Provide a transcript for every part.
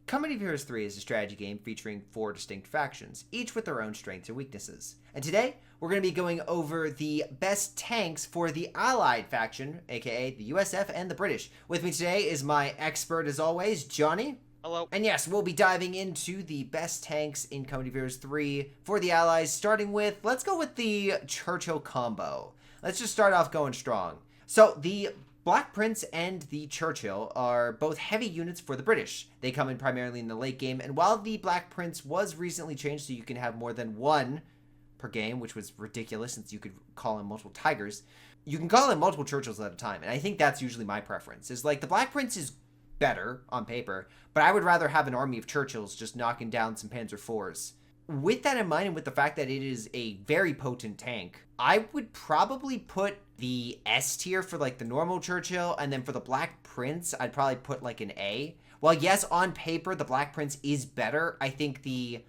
Company of Heroes 3 is a strategy game featuring 4 distinct factions, each with their own strengths and weaknesses. And today, we're going to be going over the best tanks for the Allied faction, aka the USF and the British. With me today is my expert, as always, Johnny. Hello. And yes, we'll be diving into the best tanks in Company of Heroes 3 for the Allies, starting with, let's go with the Churchill combo. Let's just start off going strong. So, the Black Prince and the Churchill are both heavy units for the British. They come in primarily in the late game, and while the Black Prince was recently changed so you can have more than one per game, which was ridiculous since you could call in multiple Tigers, you can call in multiple Churchills at a time, and I think that's usually my preference. Is like, the Black Prince is better on paper, but I would rather have an army of Churchills just knocking down some Panzer IVs. With that in mind, and with the fact that it is a very potent tank, I would probably put the S tier for like the normal Churchill, and then for the Black Prince, I'd probably put like an A. While yes, on paper, the Black Prince is better, I think the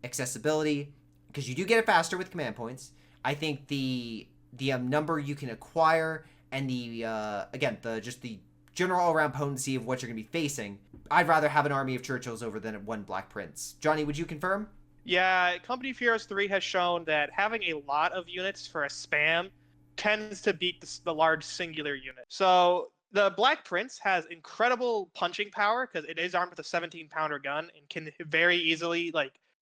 accessibility, because you do get it faster with command points, I think the number you can acquire, and the, again, just the general all-around potency of what you're going to be facing, I'd rather have an army of Churchills over than one Black Prince. Johnny, would you confirm? Yeah, Company of Heroes 3 has shown that having a lot of units for a spam tends to beat the large singular unit. So the Black Prince has incredible punching power because it is armed with a 17-pounder gun and can very easily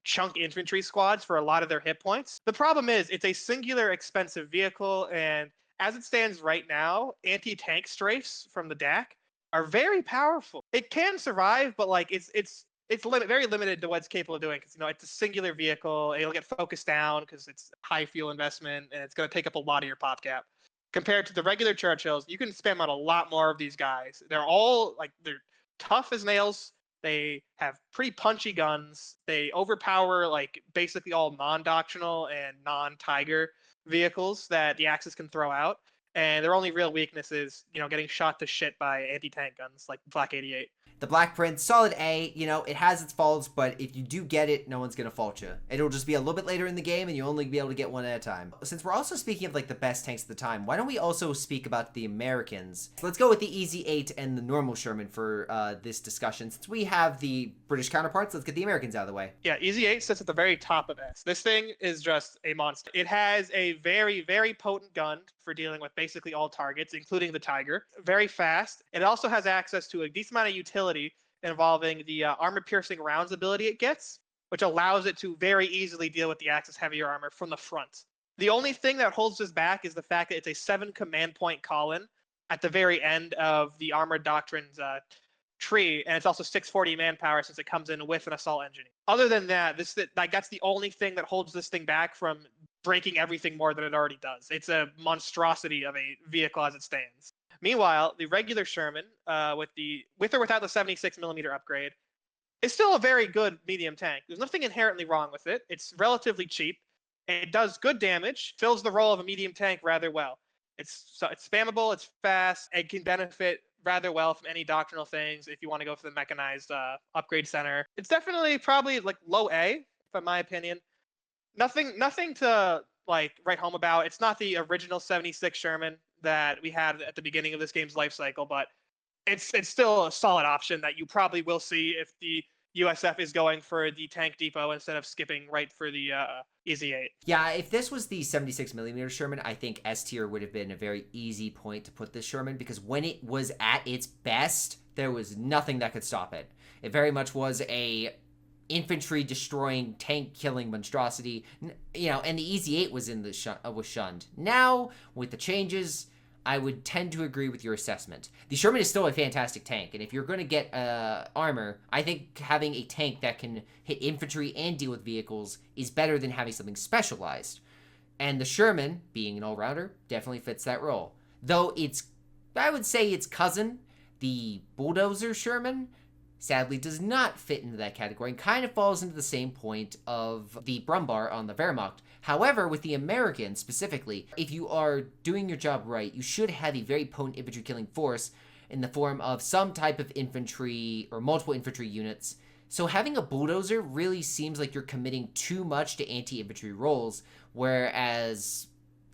chunk infantry squads for a lot of their hit points. The problem is it's a singular expensive vehicle, and as it stands right now, anti-tank strafes from the DAC are very powerful. It can survive, but it's very limited to what it's capable of doing because, it's a singular vehicle. It'll get focused down because it's high fuel investment, and it's going to take up a lot of your pop cap. Compared to the regular Churchills, you can spam out a lot more of these guys. They're all, they're tough as nails. They have pretty punchy guns. They overpower, basically all non-doctrinal and non-Tiger vehicles that the Axis can throw out. And their only real weakness is, getting shot to shit by anti-tank guns like Flak 88. The Black Prince, solid A, it has its faults, but if you do get it, no one's going to fault you. It'll just be a little bit later in the game, and you'll only be able to get one at a time. Since we're also speaking of, the best tanks at the time, why don't we also speak about the Americans? So let's go with the Easy 8 and the normal Sherman for this discussion. Since we have the British counterparts, let's get the Americans out of the way. Yeah, Easy 8 sits at the very top of S. This thing is just a monster. It has a very, very potent gun for dealing with basically all targets, including the Tiger. Very fast. It also has access to a decent amount of utility involving the armor-piercing rounds ability it gets, which allows it to very easily deal with the Axis heavier armor from the front. The only thing that holds this back is the fact that it's a 7 command point call-in at the very end of the Armored Doctrines tree, and it's also 640 manpower since it comes in with an assault engine. Other than that, that's the only thing that holds this thing back from breaking everything more than it already does. It's a monstrosity of a vehicle as it stands. Meanwhile, the regular Sherman, with or without the 76mm upgrade, is still a very good medium tank. There's nothing inherently wrong with it. It's relatively cheap. It does good damage, fills the role of a medium tank rather well. It's spammable, it's fast, and can benefit rather well from any doctrinal things if you want to go for the mechanized upgrade center. It's definitely probably low A, in my opinion. Nothing to write home about. It's not the original 76 Sherman that we had at the beginning of this game's life cycle, but it's still a solid option that you probably will see if the USF is going for the tank depot instead of skipping right for the Easy 8. Yeah, if this was the 76mm Sherman, I think S tier would have been a very easy point to put this Sherman, because when it was at its best, there was nothing that could stop it. It very much was a infantry destroying, tank killing monstrosity, and the Easy 8 was was shunned. Now, with the changes, I would tend to agree with your assessment. The Sherman is still a fantastic tank, and if you're going to get armor, I think having a tank that can hit infantry and deal with vehicles is better than having something specialized. And the Sherman, being an all-rounder, definitely fits that role. Though I would say its cousin, the Bulldozer Sherman, sadly does not fit into that category and kind of falls into the same point of the Brumbar on the Wehrmacht. However, with the Americans specifically, if you are doing your job right, you should have a very potent infantry killing force in the form of some type of infantry or multiple infantry units. So having a Bulldozer really seems like you're committing too much to anti-infantry roles, whereas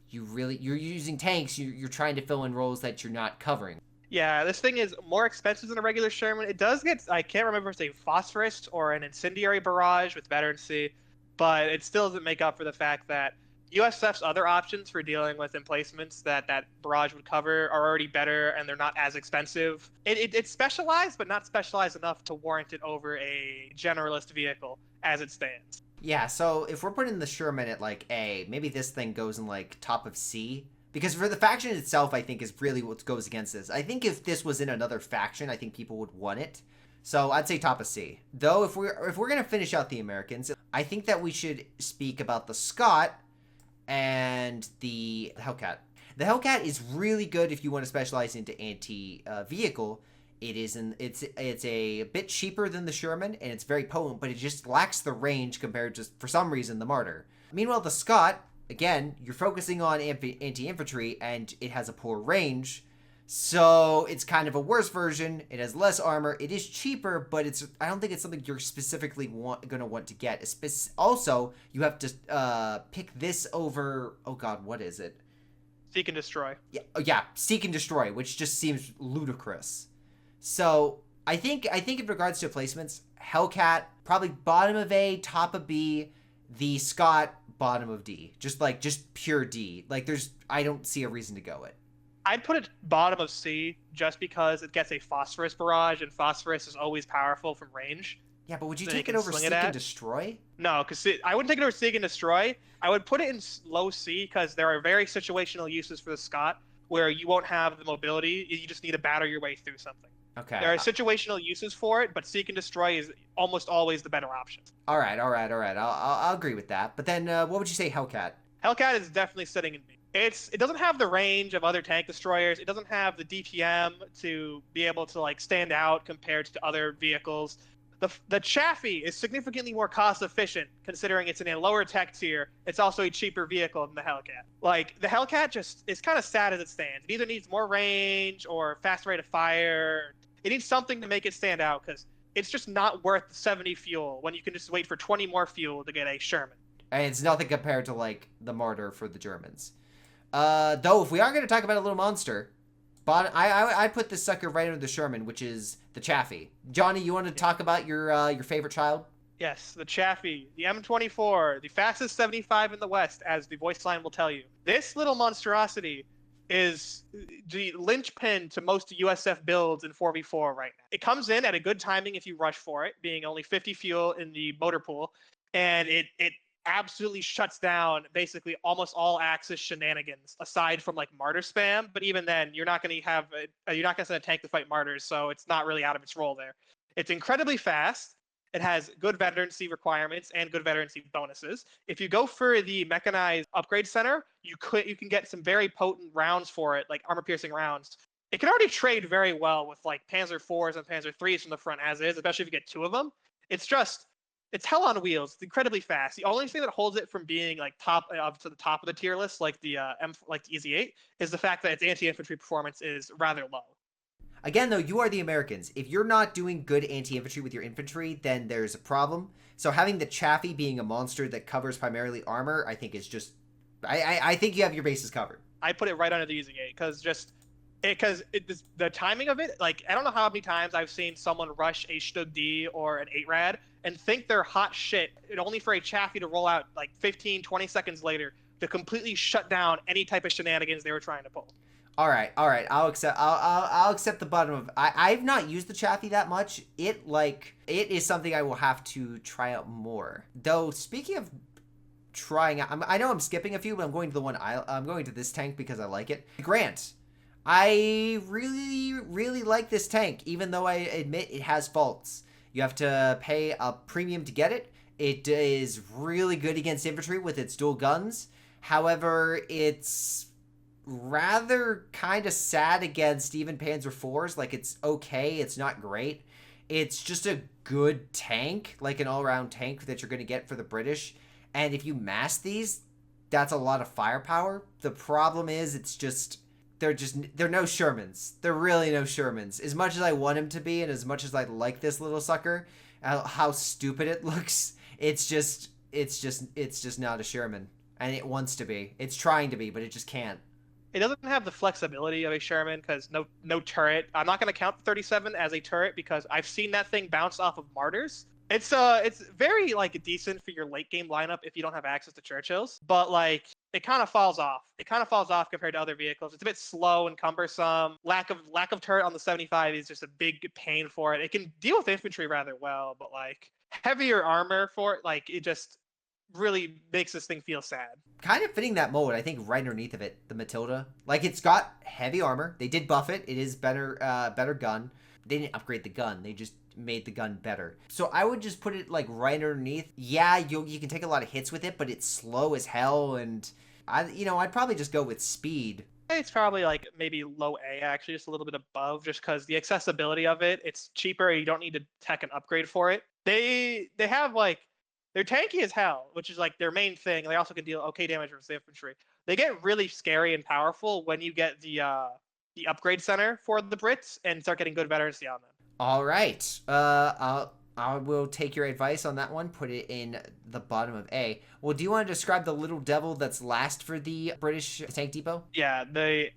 you're using tanks, you're trying to fill in roles that you're not covering. Yeah, this thing is more expensive than a regular Sherman. It does get, I can't remember if it's a phosphorus or an incendiary barrage with veterancy, but it still doesn't make up for the fact that USF's other options for dealing with emplacements that that barrage would cover are already better and they're not as expensive. It's specialized, but not specialized enough to warrant it over a generalist vehicle as it stands. Yeah, so if we're putting the Sherman at like A, maybe this thing goes in like top of C. Because for the faction itself, I think is really what goes against this. I think if this was in another faction, I think people would want it. So I'd say top of C. Though if we're gonna finish out the Americans, I think that we should speak about the Scot and the Hellcat. The Hellcat is really good if you want to specialize into anti-vehicle. It's a bit cheaper than the Sherman, and it's very potent, but it just lacks the range compared to, for some reason, the Martyr. Meanwhile, the Scot, again, you're focusing on anti-infantry, and it has a poor range, so it's kind of a worse version. It has less armor. It is cheaper, but I don't think it's something you're specifically going to want to get. Also, you have to pick this over, oh god, what is it? Seek and Destroy. Yeah, Seek and Destroy, which just seems ludicrous. So I think in regards to placements, Hellcat probably bottom of A, top of B, the Scot bottom of D, just pure D. Like I don't see a reason to go it. I'd put it bottom of C just because it gets a phosphorus barrage, and phosphorus is always powerful from range. Yeah, but would you So take you it can over swing Seek it at? and Destroy? No, because I wouldn't take it over Seek and Destroy. I would put it in low C because there are very situational uses for the Scot where you won't have the mobility. You just need to batter your way through something. Okay. There are situational uses for it, but Seek and Destroy is almost always the better option. All right. I'll agree with that. But then, what would you say, Hellcat? Hellcat is definitely sitting in B. It doesn't have the range of other tank destroyers. It doesn't have the DPM to be able to like stand out compared to other vehicles. The Chaffee is significantly more cost efficient considering it's in a lower tech tier. It's also a cheaper vehicle than the Hellcat. Like the Hellcat just is kind of sad as it stands. It either needs more range or faster rate of fire. It needs something to make it stand out because it's just not worth 70 fuel when you can just wait for 20 more fuel to get a Sherman. And it's nothing compared to like the Martyr for the Germans. Though if we are going to talk about a little monster, I'd put this sucker right under the Sherman, which is the Chaffee. Johnny, you want to talk about your favorite child? Yes, the Chaffee, the M24, the fastest 75 in the West, as the voice line will tell you. This little monstrosity is the linchpin to most USF builds in 4v4 right now. It comes in at a good timing if you rush for it, being only 50 fuel in the motor pool, and it absolutely shuts down basically almost all Axis shenanigans aside from like Martyr spam. But even then, you're not going to send a tank to fight Martyrs, so it's not really out of its role there. It's incredibly fast. It has good veterancy requirements and good veterancy bonuses. If you go for the mechanized upgrade center, you can get some very potent rounds for it, like armor piercing rounds. It can already trade very well with like Panzer IVs and Panzer IIIs from the front as is, especially if you get two of them. It's hell on wheels. It's incredibly fast. The only thing that holds it from being like top up to the top of the tier list, like the EZ8, is the fact that its anti-infantry performance is rather low. Again, though, you are the Americans. If you're not doing good anti-infantry with your infantry, then there's a problem. So having the Chaffee being a monster that covers primarily armor, I think is just... I think you have your bases covered. I put it right under the EZ8 because the timing of it, like, I don't know how many times I've seen someone rush a Stug D or an 8-Rad and think they're hot shit, and only for a Chaffee to roll out like 15, 20 seconds later to completely shut down any type of shenanigans they were trying to pull. All right. I'll accept the bottom of. I've not used the Chaffee that much. It is something I will have to try out more. Though speaking of trying out, I know I'm skipping a few, but I'm going to the one I'm going to this tank because I like it. Grant. I really, really like this tank, even though I admit it has faults. You have to pay a premium to get it. It is really good against infantry with its dual guns. However, it's rather kind of sad against even Panzer IVs. Like, it's okay, it's not great. It's just a good tank, like an all-around tank that you're going to get for the British. And if you mass these, that's a lot of firepower. The problem is they're no Shermans. They're really no Shermans. As much as I want him to be, and as much as I like this little sucker, how stupid it looks, it's just not a Sherman. And it wants to be. It's trying to be, but it just can't. It doesn't have the flexibility of a Sherman because no turret. I'm not going to count the 37 as a turret because I've seen that thing bounce off of martyrs. It's very like decent for your late game lineup if you don't have access to Churchills, but like it kind of falls off. It kind of falls off compared to other vehicles. It's a bit slow and cumbersome. Lack of turret on the 75 is just a big pain for it. It can deal with infantry rather well, but like heavier armor for it, like it just really makes this thing feel sad. Kind of fitting that mold, I think right underneath of it, the Matilda. Like, it's got heavy armor. They did buff it. It is better gun. They didn't upgrade the gun. They just made the gun better. So I would just put it like right underneath. Yeah, you can take a lot of hits with it, but it's slow as hell. And I'd probably just go with speed. It's probably like maybe low A, actually, just a little bit above, just because the accessibility of it. It's cheaper. You don't need to tech an upgrade for it. They have like they're tanky as hell, which is like their main thing. They also can deal okay damage with the infantry. They get really scary and powerful when you get the upgrade center for the Brits and start getting good veterancy on them. All right. I will take your advice on that one. Put it in the bottom of A. Well, do you want to describe the little devil that's last for the British tank depot? Yeah, the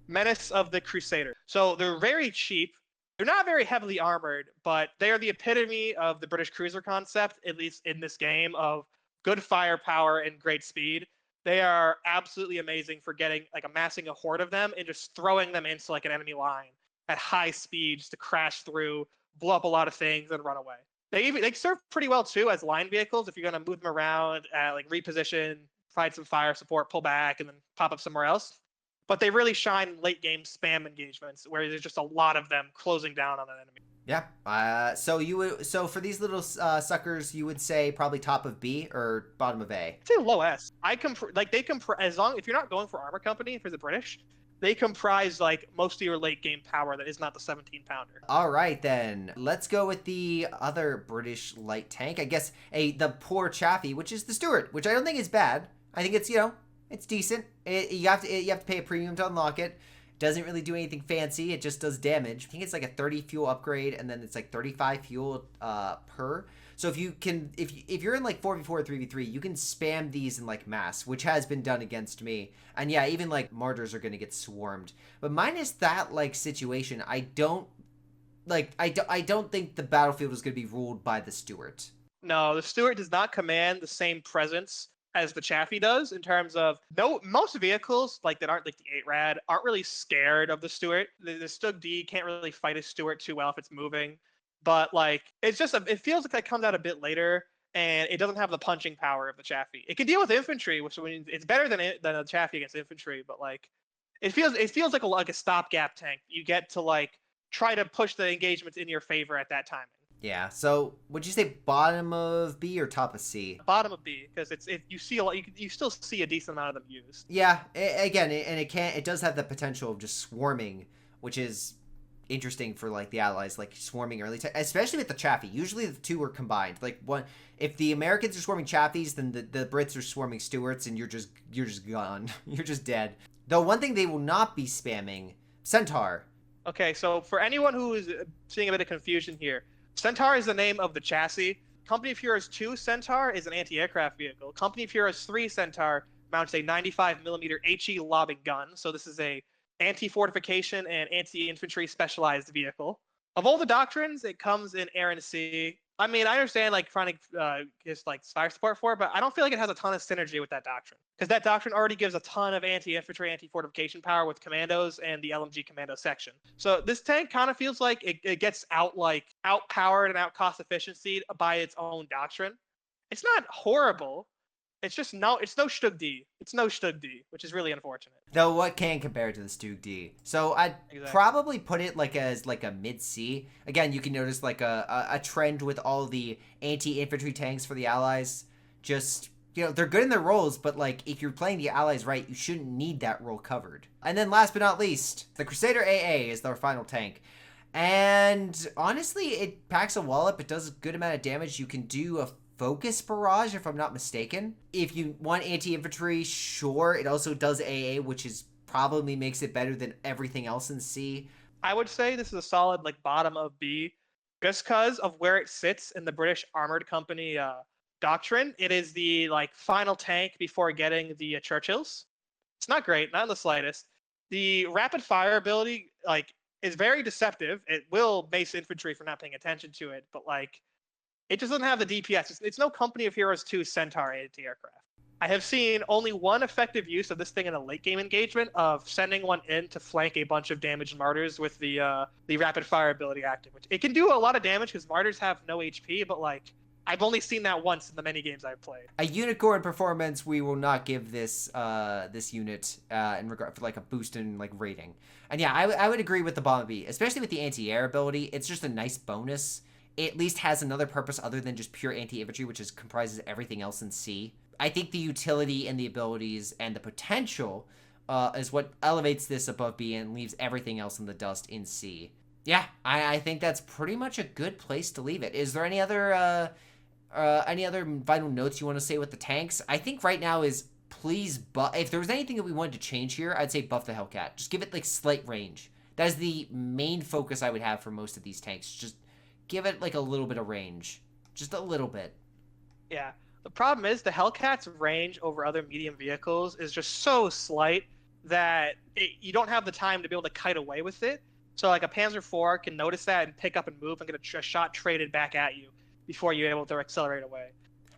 Menace of the Crusader. So they're very cheap. They're not very heavily armored, but they are the epitome of the British cruiser concept, at least in this game, of good firepower and great speed. They are absolutely amazing for amassing a horde of them and just throwing them into like an enemy line at high speeds to crash through, blow up a lot of things, and run away. They serve pretty well too as line vehicles if you're going to move them around, like reposition, provide some fire support, pull back, and then pop up somewhere else. But they really shine in late game spam engagements where there's just a lot of them closing down on an enemy. Yeah. So for these little suckers, you would say probably top of B or bottom of A. I'd say low S. As long if you're not going for armor company for the British, they comprise like most of your late game power that is not the 17 pounder. All right, then let's go with the other British light tank. I guess the poor Chaffee, which is the Stuart, which I don't think is bad. I think it's it's decent. You have to pay a premium to unlock it. Doesn't really do anything fancy. It just does damage. I think it's like a 30 fuel upgrade, and then it's like 35 fuel per. So if you're in like 4v4 or 3v3, you can spam these in like mass, which has been done against me. And yeah, even like martyrs are gonna get swarmed. But minus that like situation, I don't think the battlefield is gonna be ruled by the Stuart. No, the Stuart does not command the same presence as the Chaffee does in terms of most vehicles like that aren't like the 8 rad aren't really scared of the Stuart. The Stug D can't really fight a Stuart too well if it's moving. But like it feels like that comes out a bit later, and it doesn't have the punching power of the Chaffee. It can deal with infantry, which means it's better than a Chaffee against infantry. But like it feels like a stopgap tank. You get to like try to push the engagements in your favor at that timing. Yeah. So would you say bottom of B or top of C? Bottom of B, because you see a lot. You still see a decent amount of them used. Yeah. It does have the potential of just swarming, which is interesting for like the Allies, like swarming early, especially with the Chaffee. Usually the two are combined. Like if the Americans are swarming Chaffies, then the Brits are swarming Stuarts, and you're just gone. You're just dead. Though one thing they will not be spamming, Centaur. Okay, so for anyone who is seeing a bit of confusion here, Centaur is the name of the chassis. Company of Heroes 2 Centaur is an anti-aircraft vehicle. Company of Heroes 3 Centaur mounts a 95mm HE lobbing gun. So this is a anti-fortification and anti-infantry specialized vehicle. Of all the doctrines, it comes in air and sea. I mean, I understand like trying to get like fire support for it, but I don't feel like it has a ton of synergy with that doctrine, because that doctrine already gives a ton of anti-infantry, anti-fortification power with commandos and the LMG commando section. So this tank kind of feels like it gets outpowered and out cost efficiency by its own doctrine. It's not horrible. It's no Stug D. It's no Stug D, which is really unfortunate. Though what can compare to the Stug D? So I'd probably put it like as like a mid C. Again, you can notice like a trend with all the anti-infantry tanks for the Allies. Just, they're good in their roles, but like if you're playing the Allies right, you shouldn't need that role covered. And then last but not least, the Crusader AA is their final tank. And honestly, it packs a wallop. It does a good amount of damage. You can do a focus barrage, if I'm not mistaken. If you want anti-infantry, sure. It also does AA, which is probably makes it better than everything else in C. I would say this is a solid like bottom of B, just because of where it sits in the British Armored Company doctrine. It is the like final tank before getting the Churchills. It's not great, not in the slightest. The rapid fire ability, like, is very deceptive. It will mace infantry for not paying attention to it, but like, it just doesn't have the DPS. It's no Company of Heroes 2 Centaur anti-aircraft. I have seen only one effective use of this thing in a late game engagement of sending one in to flank a bunch of damaged martyrs with the rapid fire ability active, which it can do a lot of damage because martyrs have no HP, but like, I've only seen that once in the many games I've played. A unicorn performance, we will not give this this unit in regard for like a boost in like rating. And yeah, I would agree with the Bomb-B, especially with the anti-air ability. It's just a nice bonus. It at least has another purpose other than just pure anti-infantry, which comprises everything else in C. I think the utility and the abilities and the potential is what elevates this above B and leaves everything else in the dust in C. Yeah, I think that's pretty much a good place to leave it. Is there any other final notes you want to say with the tanks? I think right now is please buff. If there was anything that we wanted to change here, I'd say buff the Hellcat. Just give it like slight range. That is the main focus I would have for most of these tanks. Just give it like a little bit of range. Just a little bit. Yeah. The problem is the Hellcat's range over other medium vehicles is just so slight that you don't have the time to be able to kite away with it. So like a Panzer IV can notice that and pick up and move and get a shot traded back at you before you're able to accelerate away.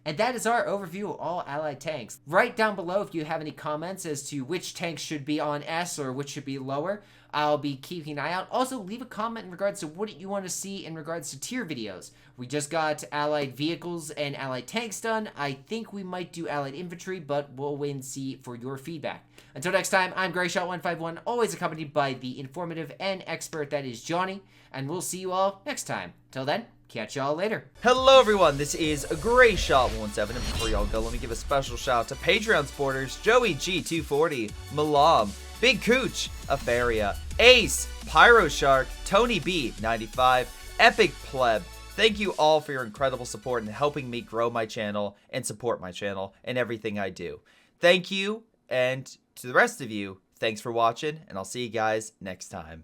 And that is our overview of all allied tanks. Write down below if you have any comments as to which tanks should be on S or which should be lower. I'll be keeping an eye out. Also, leave a comment in regards to what you want to see in regards to tier videos. We just got allied vehicles and allied tanks done. I think we might do allied infantry, but we'll wait and see for your feedback. Until next time, I'm Greyshot151, always accompanied by the informative and expert that is Johnny, and we'll see you all next time. Till then, catch y'all later. Hello everyone, this is Greyshot17, and before y'all go, let me give a special shout out to Patreon supporters Joey G240, Milam, Big Cooch, Aphyria, Ace, Pyro Shark, Tony B 95, Epic Pleb. Thank you all for your incredible support in helping me grow my channel and support my channel and everything I do. Thank you, and to the rest of you, thanks for watching, and I'll see you guys next time.